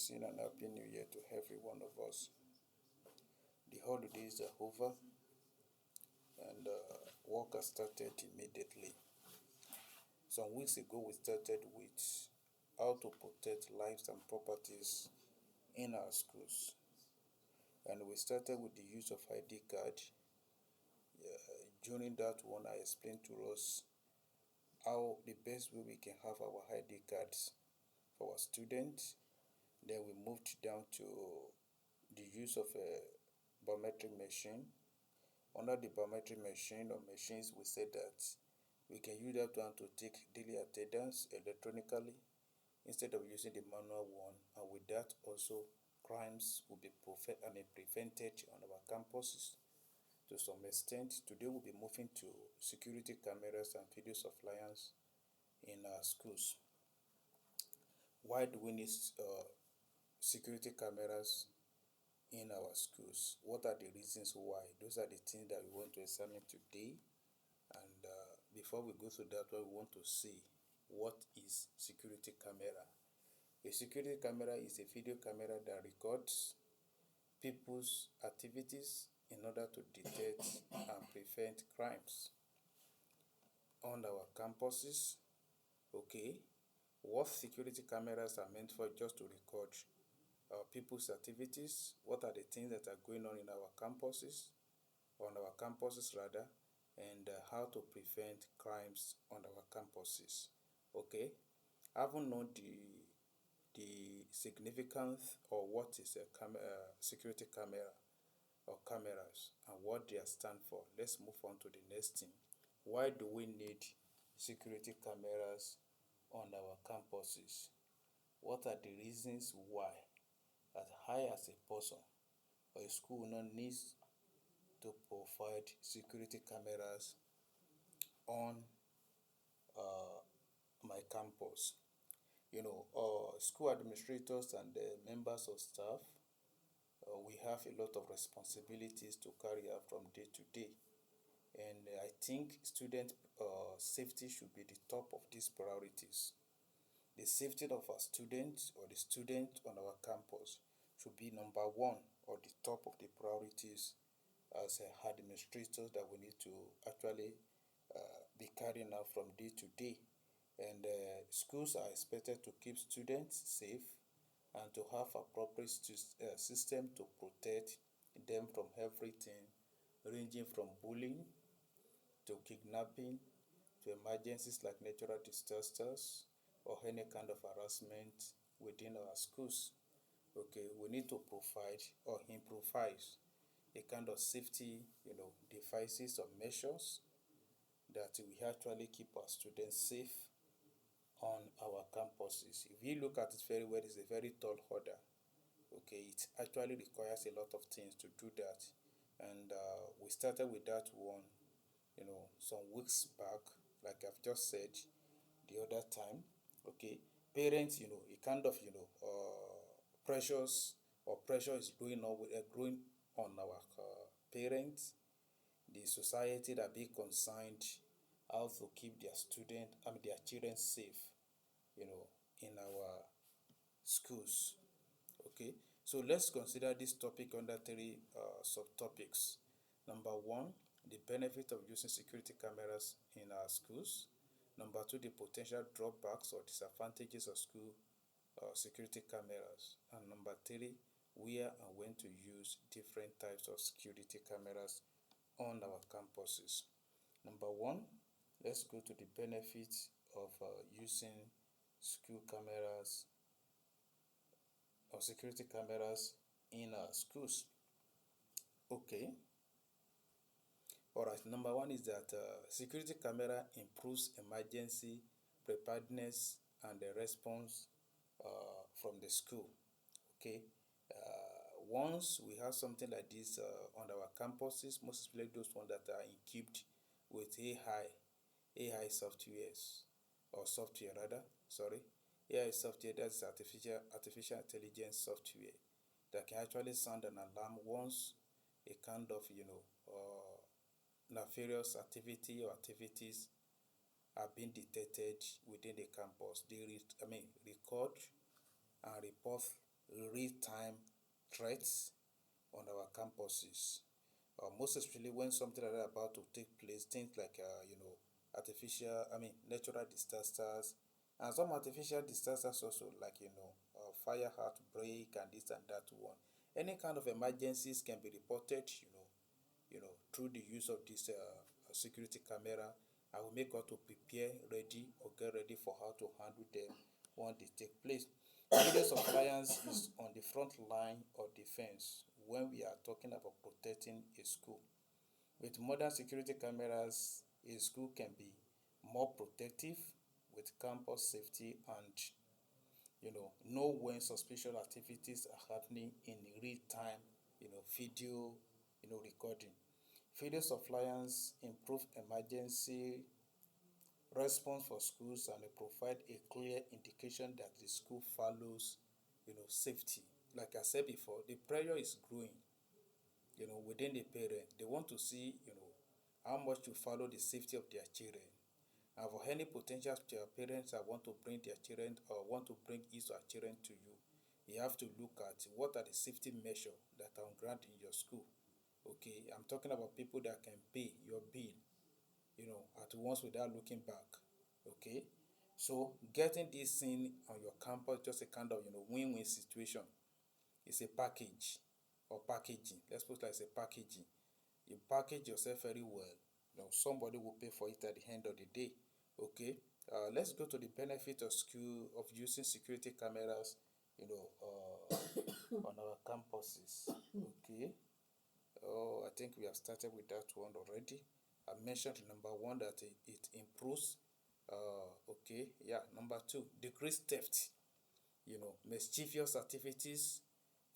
blessing and happy new year to every one of us. The holidays are over and work has started immediately. Some weeks ago, we started with how to protect lives and properties in our schools. And we started with the use of ID card. During that one, I explained to us how the best way we can have our ID cards for our students. Then we moved down to the use of a biometric machine. Under the biometric machine or machines, we said that we can use that one to take daily attendance electronically instead of using the manual one. And with that, also crimes will be prevented on our campuses to some extent. Today, we'll be moving to security cameras and video surveillance in our schools. Why do we need security cameras in our schools? What are the reasons why? Those are the things that we want to examine today. And before we go through that, we want to see what is security camera. A security camera is a video camera that records people's activities in order to detect and prevent crimes on our campuses. Okay, what security cameras are meant for? Just to record people's activities. What are the things that are going on in our campuses, rather, and how to prevent crimes on our campuses. Okay, having known the significance or what is a security camera or cameras and what they stand for, let's move on to the next thing. Why do we need security cameras on our campuses? What are the reasons why, as I as a person or a school owner needs to provide security cameras on my campus? School administrators and members of staff, we have a lot of responsibilities to carry out from day to day. And I think student safety should be the top of these priorities. The safety of our students or the student on our campus should be number one or the top of the priorities as administrators that we need to actually be carrying out from day to day. And schools are expected to keep students safe and to have appropriate system to protect them from everything ranging from bullying to kidnapping to emergencies like natural disasters or any kind of harassment within our schools. Okay, we need to provide or improvise a kind of safety, devices or measures that we actually keep our students safe on our campuses. If you look at it very well, it's a very tall order. Okay, it actually requires a lot of things to do that. And we started with that one, some weeks back, like I've just said the other time. Okay, parents, a kind of, pressures or pressure is growing on our parents, the society that be concerned how to keep their children safe, in our schools. Okay, so let's consider this topic under three subtopics. Number one, the benefit of using security cameras in our schools. Number two, the potential drawbacks or disadvantages of school security cameras. And number three, where and when to use different types of security cameras on our campuses. Number one, let's go to the benefits of using school cameras or security cameras in our schools. Okay. All right. Number one is that security camera improves emergency preparedness and the response from the school. Okay. Once we have something like this on our campuses, most especially those ones that are equipped with AI softwares or software rather, sorry, AI software, that's artificial intelligence software that can actually sound an alarm once a kind of nefarious activity or activities are being detected within the campus. They record and report real-time threats on our campuses. Most especially when something like that about to take place, things like natural disasters, and some artificial disasters also, like fire outbreak and this and that one. Any kind of emergencies can be reported, through the use of this security camera. I will make us to prepare ready or get ready for how to handle them when they take place. Video surveillance is on the front line of defense when we are talking about protecting a school. With modern security cameras, a school can be more protective with campus safety and know when suspicious activities are happening in real time, video, recording. Video surveillance improve emergency response for schools and provide a clear indication that the school follows, safety. Like I said before, the pressure is growing, within the parent. They want to see, how much you follow the safety of their children. And for any potential parents that want to bring their children or want to bring his or her children to you, you have to look at what are the safety measures that are on ground in your school. Okay, I'm talking about people that can pay your bill, at once without looking back. Okay, so getting this thing on your campus just a kind of win-win situation. It's a package or packaging. Let's put it like it's a packaging. You package yourself very well. Somebody will pay for it at the end of the day. Okay. Let's go to the benefit of school of using security cameras, on our campuses. Okay. Oh, I think we have started with that one already. I mentioned number one that it improves. Okay. Yeah. Number two, decrease theft. Mischievous activities,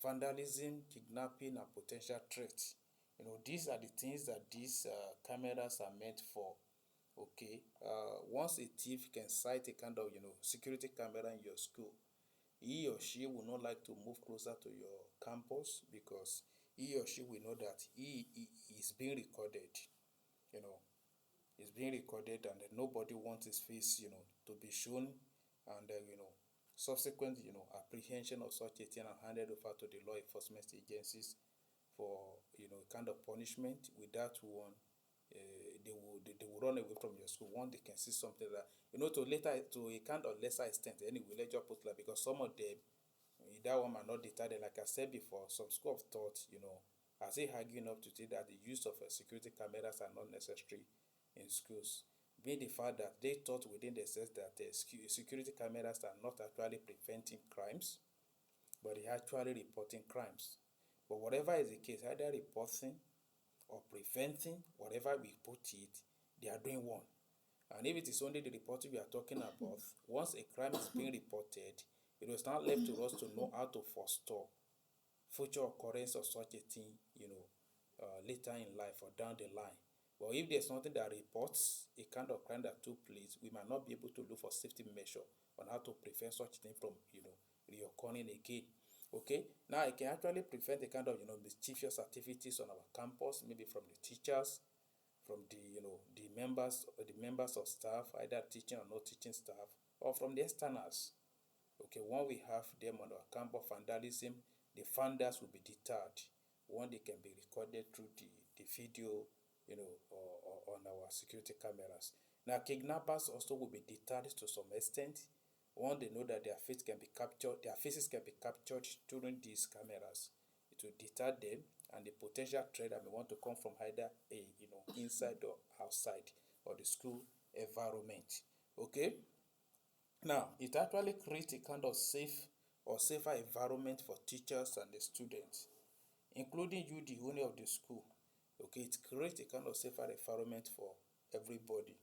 vandalism, kidnapping, and potential threats. These are the things that these cameras are meant for. Okay, once a thief can sight a kind of security camera in your school, he or she will not like to move closer to your campus because he or she will know that he is being recorded. You know, is being recorded and nobody wants his face, to be shown, and subsequent, apprehension of such a thing and handed over to the law enforcement agencies for kind of punishment. With that one, they will run away from your school once they can see something that to later to a kind of lesser extent. Anyway, let's just put like because some of them that one might not deter them. Like I said before, some school of thought, as they arguing up to say that the use of security cameras are not necessary in schools, being the fact that they thought within themselves that security cameras are not actually preventing crimes, but they are actually reporting crimes. But whatever is the case, either reporting or preventing, whatever we put it, they are doing one. And if it is only the reporting we are talking about, once a crime is being reported, it is now left to us to know how to forestall future occurrence of such a thing, later in life or down the line. But if there's nothing that reports a kind of crime that took place, we might not be able to look for safety measure on how to prevent such thing from, reoccurring again. Okay, now it can actually prevent the kind of mischievous activities on our campus, maybe from the teachers, from the the members of staff, either teaching or not teaching staff, or from the externals. Okay, when we have them on our campus vandalism, the funders will be deterred. One, they can be recorded through the video, or on our security cameras. Now, kidnappers also will be deterred to some extent. One, they know that their faces can be captured during these cameras. It will deter them and the potential threat that may want to come from either inside or outside or the school environment. Okay. Now, it actually creates a kind of safe or safer environment for teachers and the students, including you, the owner of the school. Okay, it creates a kind of safer environment for everybody.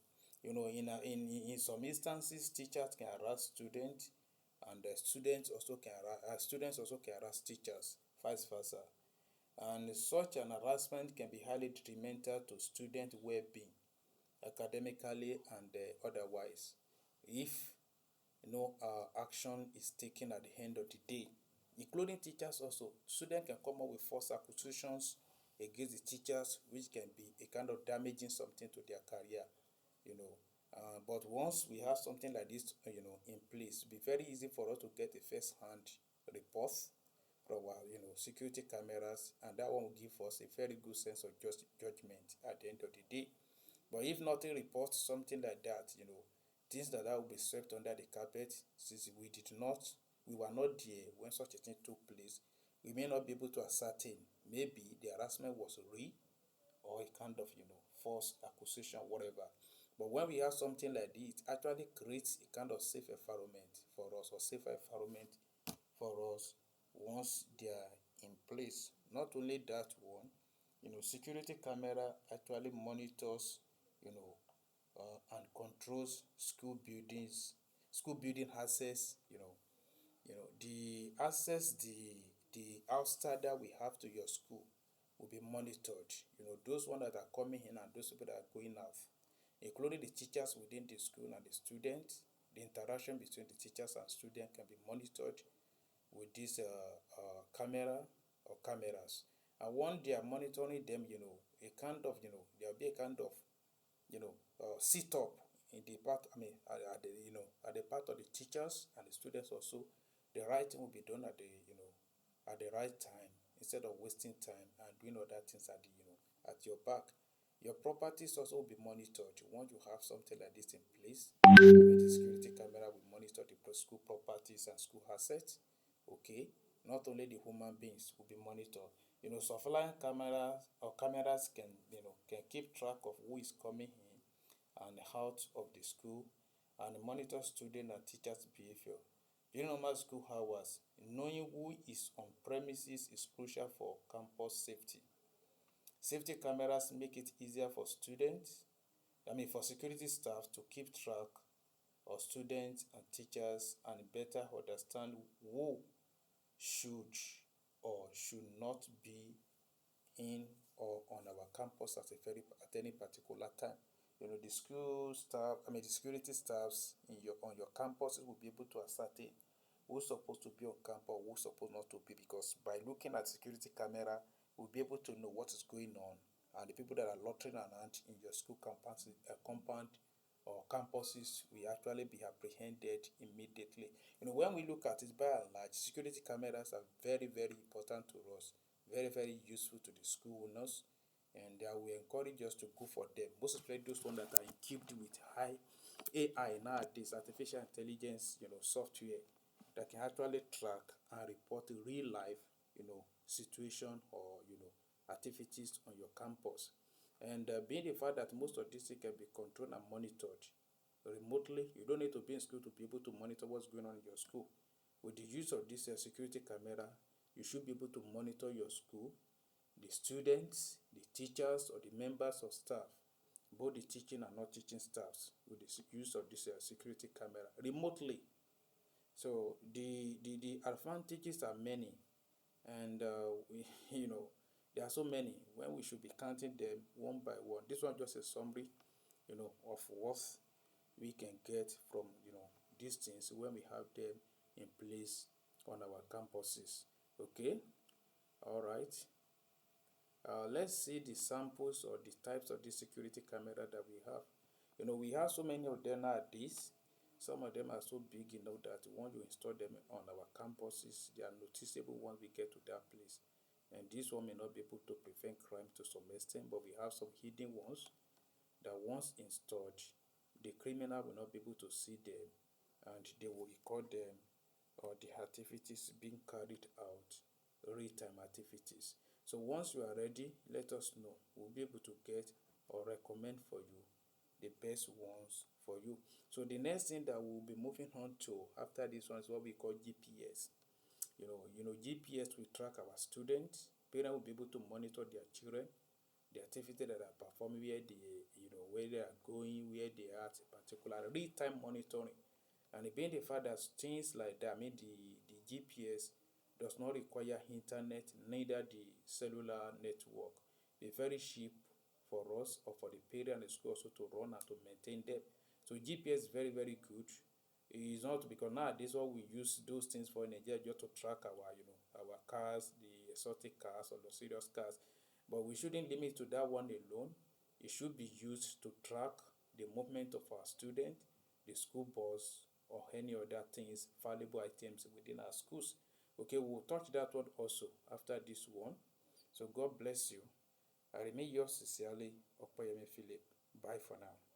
In some instances, teachers can harass students, and students also can harass teachers, vice versa. And such an harassment can be highly detrimental to student well-being, academically and otherwise, if no action is taken at the end of the day, including teachers also. Students can come up with false accusations against the teachers, which can be a kind of damaging something to their career, you know. But once we have something like this, in place, it'll be very easy for us to get a first-hand report from our security cameras, and that one will give us a very good sense of just judgment at the end of the day. But if nothing reports something like that, things like that will be swept under the carpet since we were not there when such a thing took place. We may not be able to ascertain maybe the harassment was real or a kind of false accusation, whatever. But when we have something like this, it actually creates a kind of safe environment for us, or safer environment for us once they are in place. Not only that one, security camera actually monitors, you know, and controls school building access. The access, the outside that we have to your school will be monitored. Those ones that are coming in and those people that are going out, including the teachers within the school and the students. The interaction between the teachers and students can be monitored with this camera or cameras. And when they are monitoring them, a kind of, there'll be a kind of, sit up in the part, at the, at the part of the teachers and the students also. The right thing will be done at the, at the right time instead of wasting time and doing other things at the, at your back. Your properties also will be monitored. Once you have something like this in place, the security camera will monitor the school properties and school assets. Okay, not only the human beings will be monitored. Surveillance cameras or cameras can keep track of who is coming in and out of the school and monitor student and teachers' behavior. During normal school hours, knowing who is on premises is crucial for campus safety. Safety cameras make it easier for for security staff to keep track of students and teachers and better understand who should or should not be in or on our campus at any particular time. The school staff, the security staffs on your campuses will be able to ascertain who's supposed to be on campus, who's supposed not to be, because by looking at security camera, we'll be able to know what is going on, and the people that are loitering around in your school compound or campuses will actually be apprehended immediately. When we look at it by and large, security cameras are very, very important to us, very, very useful to the school owners, and I will encourage us to go for them, most especially those ones that are equipped with high AI nowadays, artificial intelligence, software that can actually track and report real life, situation or activities on your campus. And being the fact that most of these things can be controlled and monitored remotely, you don't need to be in school to be able to monitor what's going on in your school. With the use of this security camera, you should be able to monitor your school, the students, the teachers, or the members of staff, both the teaching and not teaching staffs, with the use of this security camera remotely. So the advantages are many, and there are so many when we should be counting them one by one. This one just a summary, of what we can get from these things when we have them in place on our campuses. Okay, all right. Let's see the samples or the types of the security camera that we have. We have so many of them nowadays. Some of them are so big, that once you install them on our campuses, they are noticeable once we get to that place. And this one may not be able to prevent crime to some extent, but we have some hidden ones that once installed, the criminal will not be able to see them, and they will record them or the activities being carried out, real-time activities. So once you are ready, let us know. We'll be able to get or recommend for you the best ones for you. So the next thing that we'll be moving on to after this one is what we call GPS. GPS will track our students. Parents will be able to monitor their children, the activity that are performing, where they are going, where they are at, particular real-time monitoring. And it being the fact that things like that, the GPS does not require internet, neither the cellular network. It's very cheap for us or for the parent and the school also to run and to maintain them. So GPS is very, very good. It is not because nowadays what we use those things for in Nigeria just to track our cars, the exotic cars or the serious cars. But we shouldn't limit to that one alone. It should be used to track the movement of our students, the school bus, or any other things, valuable items within our schools. Okay, we'll touch that one also after this one. So God bless you. I remain yours sincerely, Okoyemi Philip. Bye for now.